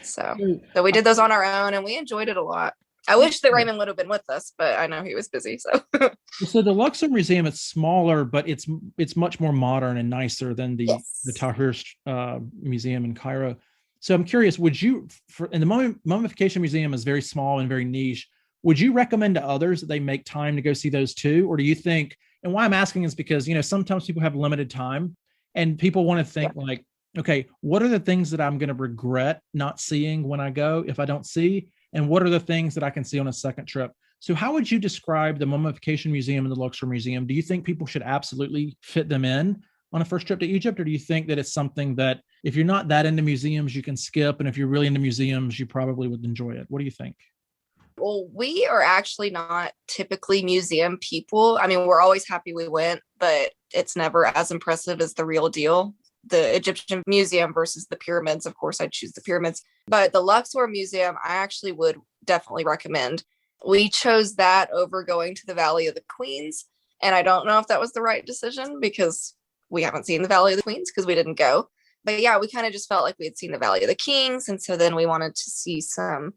So we did those on our own and we enjoyed it a lot. I wish that Raymond would have been with us, but I know he was busy. So the Luxor Museum, it's smaller, but it's much more modern and nicer than the Tahrir Museum in Cairo. So I'm curious, and the Mummification Museum is very small and very niche. Would you recommend to others that they make time to go see those too? Or do you think, and why I'm asking is because, sometimes people have limited time and people want to think like, okay, what are the things that I'm going to regret not seeing when I go if I don't see? And what are the things that I can see on a second trip? So how would you describe the Mummification Museum and the Luxor Museum? Do you think people should absolutely fit them in on a first trip to Egypt? Or do you think that it's something that if you're not that into museums, you can skip? And if you're really into museums, you probably would enjoy it. What do you think? Well, we are actually not typically museum people. I mean, we're always happy we went, but it's never as impressive as the real deal. The Egyptian Museum versus the pyramids. Of course, I'd choose the pyramids, but the Luxor Museum, I actually would definitely recommend. We chose that over going to the Valley of the Queens. And I don't know if that was the right decision because we haven't seen the Valley of the Queens because we didn't go. But yeah, we kind of just felt like we had seen the Valley of the Kings. And so then we wanted to see some,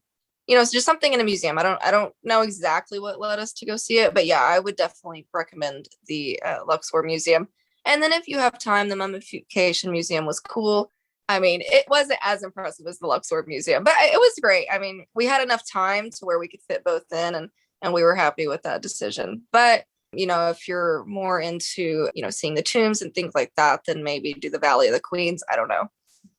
it's just something in a museum. I don't know exactly what led us to go see it, but yeah, I would definitely recommend the Luxor Museum. And then if you have time, the Mummification Museum was cool. I mean, it wasn't as impressive as the Luxor Museum, but it was great. I mean, we had enough time to where we could fit both in, and we were happy with that decision. But if you're more into, seeing the tombs and things like that, then maybe do the Valley of the Queens. I don't know.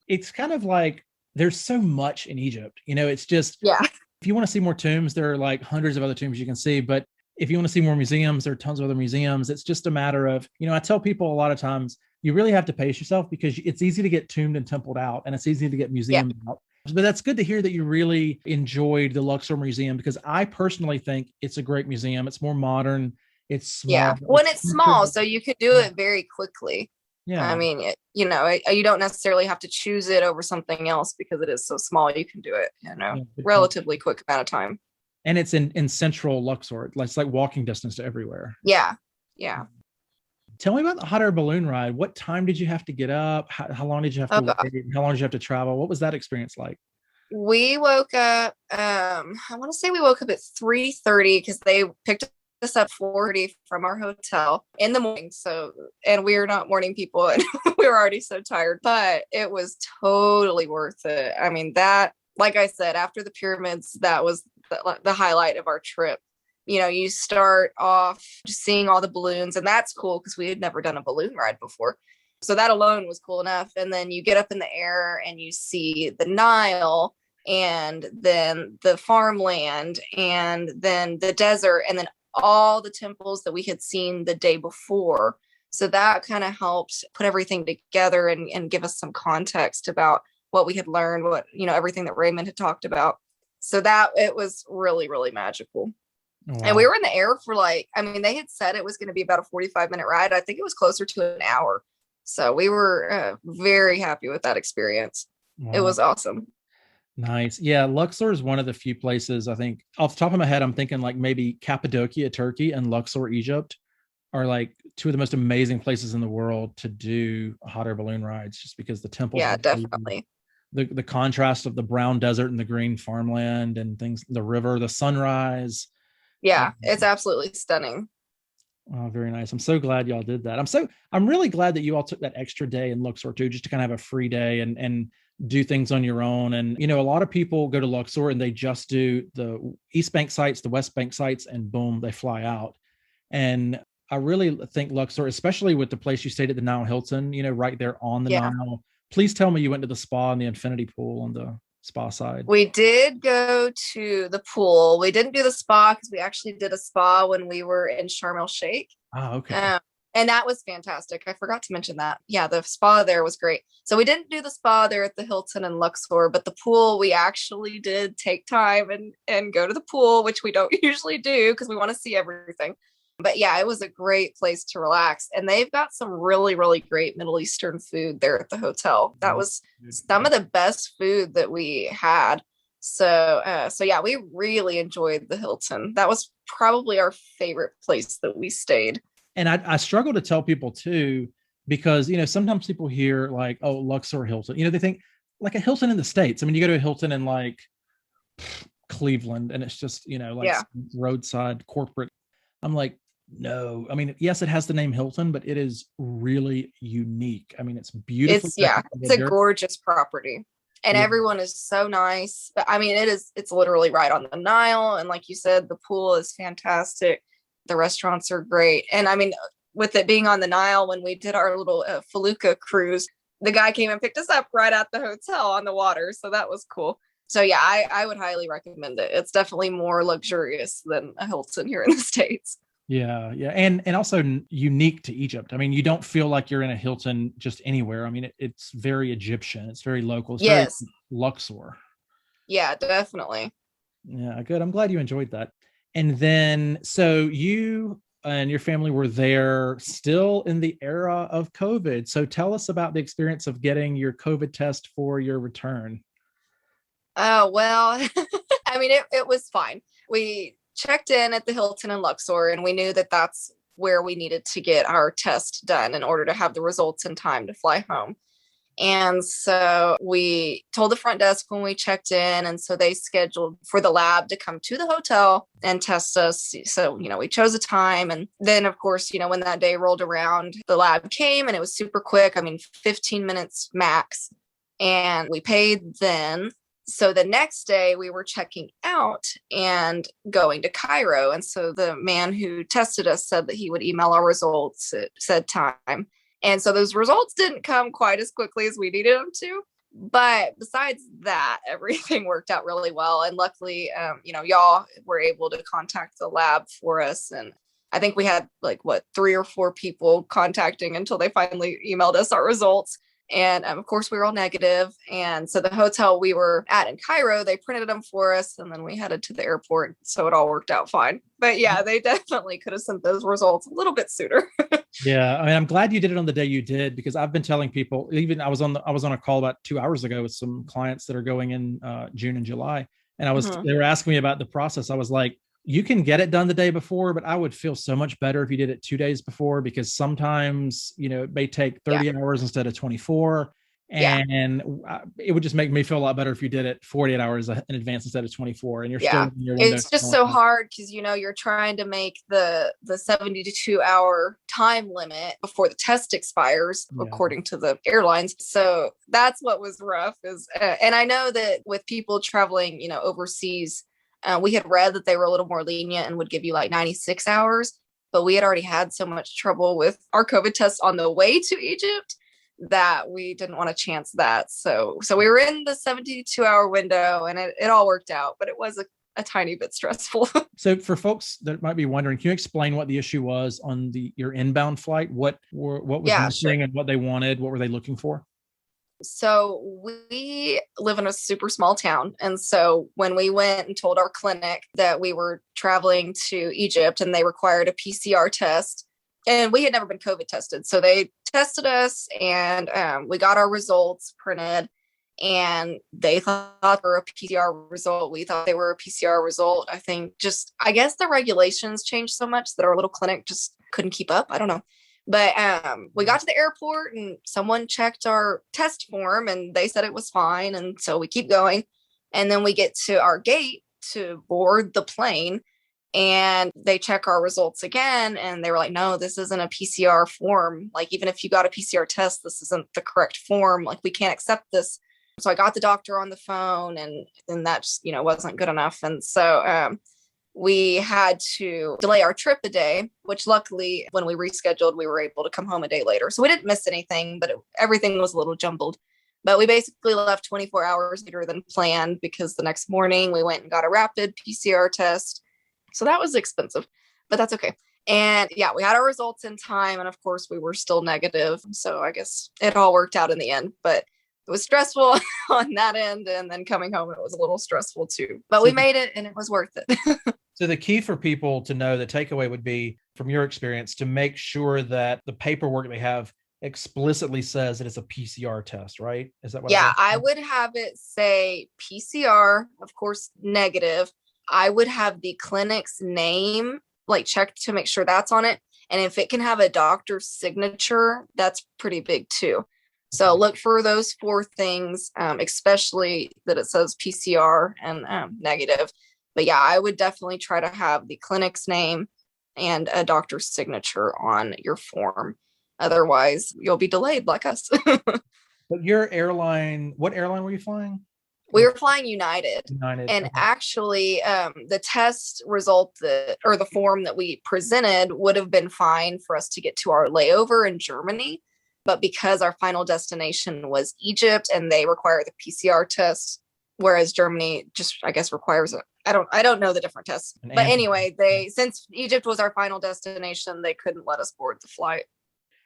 It's kind of like there's so much in Egypt. It's just, Yeah. if you want to see more tombs, there are like hundreds of other tombs you can see. But if you want to see more museums, there are tons of other museums. It's just a matter of, I tell people a lot of times, you really have to pace yourself because it's easy to get tombed and templed out, and it's easy to get museumed out. But that's good to hear that you really enjoyed the Luxor Museum, because I personally think it's a great museum. It's more modern. It's small. Yeah. When it's small, so you could do it very quickly. Yeah. I mean, you don't necessarily have to choose it over something else because it is so small. You can do it, relatively quick amount of time. And it's in central Luxor. It's like walking distance to everywhere. Yeah. Yeah. Tell me about the hot air balloon ride. What time did you have to get up? How long did you have to wait? How long did you have to travel? What was that experience like? We woke up, I want to say we woke up at 3:30 because they picked us up 4:30 from our hotel in the morning. So, and we are not morning people and we were already so tired, but it was totally worth it. I mean, that, like I said, after the pyramids, that was the highlight of our trip. You start off just seeing all the balloons, and that's cool because we had never done a balloon ride before. So that alone was cool enough. And then you get up in the air and you see the Nile, and then the farmland, and then the desert, and then all the temples that we had seen the day before. So that kind of helped put everything together and give us some context about what we had learned, everything that Raymond had talked about. So that it was really, really magical. Wow. And we were in the air for they had said it was going to be about a 45-minute ride. I think it was closer to an hour. So we were very happy with that experience. Wow. It was awesome. Nice. Yeah. Luxor is one of the few places, I think, off the top of my head, I'm thinking like maybe Cappadocia, Turkey, and Luxor, Egypt are like two of the most amazing places in the world to do hot air balloon rides, just because the temples. Yeah, definitely. The contrast of the brown desert and the green farmland and things, the river, the sunrise. Yeah, it's absolutely stunning. Oh, very nice. I'm so glad y'all did that. I'm really glad that you all took that extra day in Luxor too, just to kind of have a free day and do things on your own. And, a lot of people go to Luxor and they just do the East Bank sites, the West Bank sites, and boom, they fly out. And I really think Luxor, especially with the place you stayed at the Nile Hilton, right there on the Nile. Please tell me you went to the spa and the infinity pool on the spa side. We did go to the pool. We didn't do the spa because we actually did a spa when we were in Sharm el Sheikh. Oh, okay. And that was fantastic. I forgot to mention that. Yeah, the spa there was great. So we didn't do the spa there at the Hilton in Luxor, but the pool, we actually did take time and go to the pool, which we don't usually do because we want to see everything. But yeah, it was a great place to relax. And they've got some really, really great Middle Eastern food there at the hotel. That was some of the best food that we had. So yeah, we really enjoyed the Hilton. That was probably our favorite place that we stayed. And I struggle to tell people too, because, sometimes people hear like, oh, Luxor Hilton, they think like a Hilton in the States. I mean, you go to a Hilton in like Cleveland and it's just, roadside corporate. I'm like, no, I mean, yes, it has the name Hilton, but it is really unique. I mean, it's beautiful. It's a gorgeous property, and everyone is so nice. But I mean, it's literally right on the Nile. And like you said, the pool is fantastic. The restaurants are great. And I mean, with it being on the Nile, when we did our little Felucca cruise, the guy came and picked us up right at the hotel on the water. So that was cool. So yeah, I would highly recommend it. It's definitely more luxurious than a Hilton here in the States. Yeah. And also unique to Egypt. I mean, you don't feel like you're in a Hilton just anywhere. I mean, it's very Egyptian. It's very local. It's very Luxor. Yeah, definitely. Yeah, good. I'm glad you enjoyed that. And then, so you and your family were there still in the era of COVID. So tell us about the experience of getting your COVID test for your return. Oh, well, I mean, it was fine. We checked in at the Hilton in Luxor, and we knew that that's where we needed to get our test done in order to have the results in time to fly home. And so we told the front desk when we checked in. And so they scheduled for the lab to come to the hotel and test us. So, we chose a time. And then, of course, when that day rolled around, the lab came and it was super quick. 15 minutes max. And we paid then. So the next day we were checking out and going to Cairo. And so the man who tested us said that he would email our results at said time. And so those results didn't come quite as quickly as we needed them to. But besides that, everything worked out really well. And luckily, y'all were able to contact the lab for us. And I think we had 3 or 4 people contacting until they finally emailed us our results. And of course, we were all negative. And so the hotel we were at in Cairo, they printed them for us. And then we headed to the airport. So it all worked out fine. But yeah, they definitely could have sent those results a little bit sooner. Yeah. I'm glad you did it on the day you did, because I've been telling people, even I was on a call about 2 hours ago with some clients that are going in June and July. And they were asking me about the process. I was like, you can get it done the day before, but I would feel so much better if you did it 2 days before, because sometimes, it may take 30 hours instead of 24. And it would just make me feel a lot better if you did it 48 hours in advance instead of 24. And you're still in your window. It's just so hard because, you're trying to make the 72-hour time limit before the test expires, according to the airlines. So that's what was rough and I know that with people traveling, overseas, we had read that they were a little more lenient and would give you 96 hours, but we had already had so much trouble with our COVID tests on the way to Egypt that we didn't want to chance that. So we were in the 72-hour window and it all worked out, but it was a tiny bit stressful. So for folks that might be wondering, can you explain what the issue was on your inbound flight? What was missing and what they wanted? What were they looking for? So we live in a super small town. And so when we went and told our clinic that we were traveling to Egypt and they required a PCR test, and we had never been COVID tested. So they tested us and we got our results printed, and they thought they were a PCR result. We thought they were a PCR result. I guess the regulations changed so much that our little clinic just couldn't keep up. I don't know. But we got to the airport and someone checked our test form and they said it was fine. And so we keep going. And then we get to our gate to board the plane and they check our results again. And they were like, no, this isn't a PCR form. Even if you got a PCR test, this isn't the correct form. We can't accept this. So I got the doctor on the phone and that just, wasn't good enough. And so we had to delay our trip a day, which luckily when we rescheduled, we were able to come home a day later. So we didn't miss anything, but everything was a little jumbled. But we basically left 24 hours later than planned because the next morning we went and got a rapid PCR test. So that was expensive, but that's okay. And we had our results in time. And of course we were still negative. So I guess it all worked out in the end, but it was stressful on that end. And then coming home, it was a little stressful too, but we made it and it was worth it. So the key for people to know, the takeaway would be, from your experience, to make sure that the paperwork they have explicitly says that it's a PCR test, right? Is that what? Yeah, I would have it say PCR, of course, negative. I would have the clinic's name, checked to make sure that's on it. And if it can have a doctor's signature, that's pretty big too. So look for those 4 things, especially that it says PCR and negative. But I would definitely try to have the clinic's name and a doctor's signature on your form. Otherwise, you'll be delayed like us. But your airline, what airline were you flying? We were flying United. And okay. Actually, the test result or the form that we presented would have been fine for us to get to our layover in Germany. But because our final destination was Egypt and they require the PCR test, whereas Germany just, I guess, requires I don't know the different tests. But anyway, since Egypt was our final destination, they couldn't let us board the flight.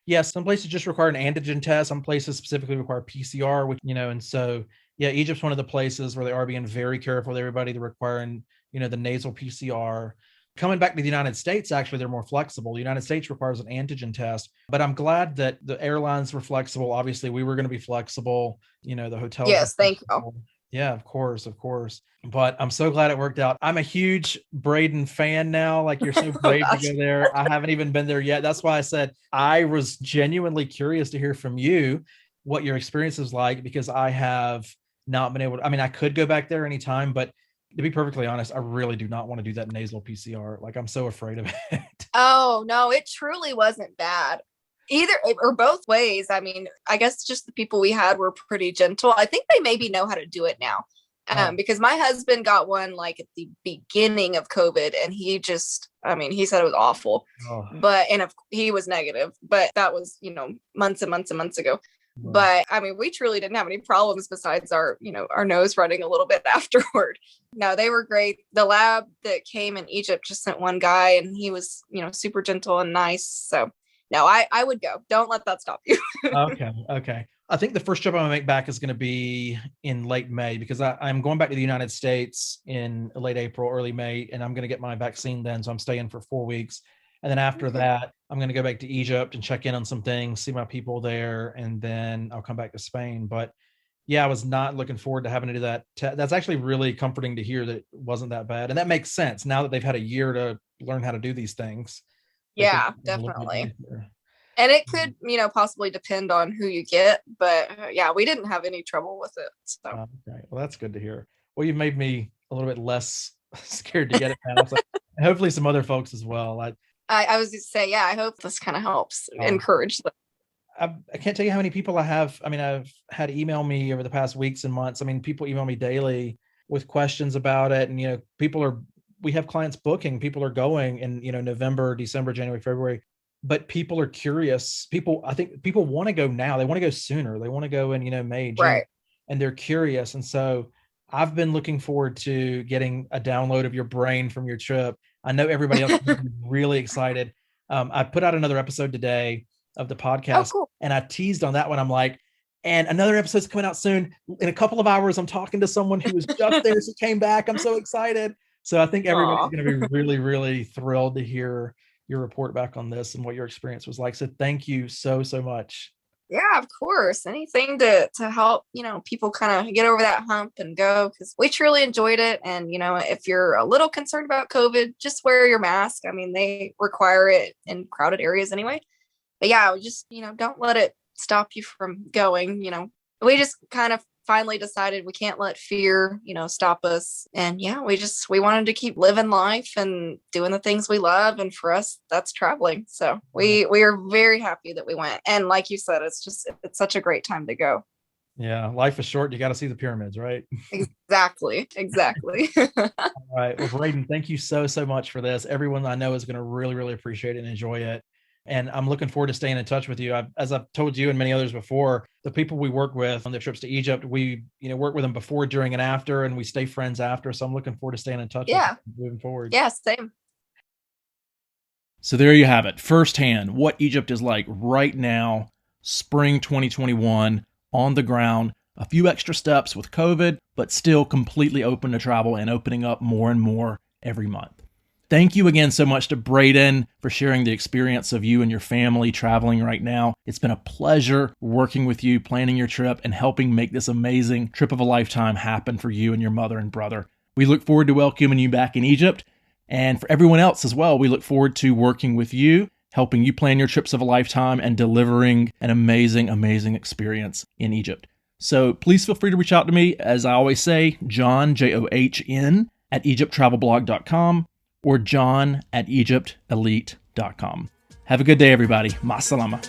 Yes, some places just require an antigen test. Some places specifically require PCR, which, and so, Egypt's one of the places where they are being very careful with everybody. They're requiring, the nasal PCR. Coming back to the United States, actually, they're more flexible. The United States requires an antigen test, but I'm glad that the airlines were flexible. Obviously, we were going to be flexible. The hotel. Yes, thank you. Yeah, of course, of course. But I'm so glad it worked out. I'm a huge Braden fan now. Like, you're so Oh brave to gosh. go there. I haven't even been there yet. That's why I said I was genuinely curious to hear from you what your experience is like, because I have not been able to. I mean, I could go back there anytime, but to be perfectly honest, I really do not want to do that nasal PCR. Like, I'm so afraid of it. Oh no, it truly wasn't bad. Either or both ways. I mean, I guess just the people we had were pretty gentle. I think they maybe know how to do it now. Oh, Because my husband got one like at the beginning of COVID, and he just, I mean, he said it was awful, oh, but and if he was negative, but that was, months and months and months ago. right. But I mean, we truly didn't have any problems besides our nose running a little bit afterward. No, they were great. The lab that came in Egypt just sent one guy, and he was, super gentle and nice. So no, I would go. Don't let that stop you. Okay. Okay. I think the first trip I'm gonna make back is gonna be in late May, because I'm going back to the United States in late April, early May, and I'm gonna get my vaccine then. So I'm staying for 4 weeks. And then after Okay. that, I'm gonna go back to Egypt and check in on some things, see my people there, and then I'll come back to Spain. But yeah, I was not looking forward to having to do that. That's actually really comforting to hear that it wasn't that bad. And that makes sense now that they've had a year to learn how to do these things. They could Yeah, a little bit definitely. easier. And it could, possibly depend on who you get, but yeah, we didn't have any trouble with it. So Okay. Well, that's good to hear. Well, you've made me a little bit less scared to get it now. So hopefully some other folks as well. I was just say, yeah, I hope this kind of helps Um, encourage them. I can't tell you how many people I have. I mean, I've had email me over the past weeks and months. I mean, people email me daily with questions about it. And, we have clients booking, people are going in, November, December, January, February, but people are curious. I think people want to go now. They want to go sooner. They want to go in, May, June, Right. and they're curious. And so I've been looking forward to getting a download of your brain from your trip. I know everybody else is really excited. I put out another episode today of the Oh, podcast, cool. and I teased on that one. I'm like, and another episode's coming out soon. In a couple of hours, I'm talking to someone who was just there. She came back. I'm so excited. So I think everybody's Aw. going to be really, really thrilled to hear your report back on this and what your experience was like. So thank you so, so much. Yeah, of course. Anything to help, people kind of get over that hump and go, because we truly enjoyed it. And, if you're a little concerned about COVID, just wear your mask. I mean, they require it in crowded areas anyway. But yeah, just, don't let it stop you from going. We just kind of finally decided we can't let fear, stop us. And yeah, we wanted to keep living life and doing the things we love. And for us, that's traveling. So Yeah. we are very happy that we went. And like you said, it's such a great time to go. Yeah. Life is short. You got to see the pyramids, right? Exactly. Exactly. All right. Well, Braden, thank you so, so much for this. Everyone I know is going to really, really appreciate it and enjoy it. And I'm looking forward to staying in touch with you. As I've told you and many others before, the people we work with on their trips to Egypt, we work with them before, during, and after, and we stay friends after. So I'm looking forward to staying in touch with Yeah. you moving forward. Yeah. Same. So there you have it, firsthand what Egypt is like right now, spring 2021, on the ground. A few extra steps with COVID, but still completely open to travel and opening up more and more every month. Thank you again so much to Braden for sharing the experience of you and your family traveling right now. It's been a pleasure working with you, planning your trip, and helping make this amazing trip of a lifetime happen for you and your mother and brother. We look forward to welcoming you back in Egypt. And for everyone else as well, we look forward to working with you, helping you plan your trips of a lifetime, and delivering an amazing, amazing experience in Egypt. So please feel free to reach out to me. As I always say, John, John, at EgyptTravelBlog.com or John at EgyptElite.com. Have a good day, everybody. Ma salama.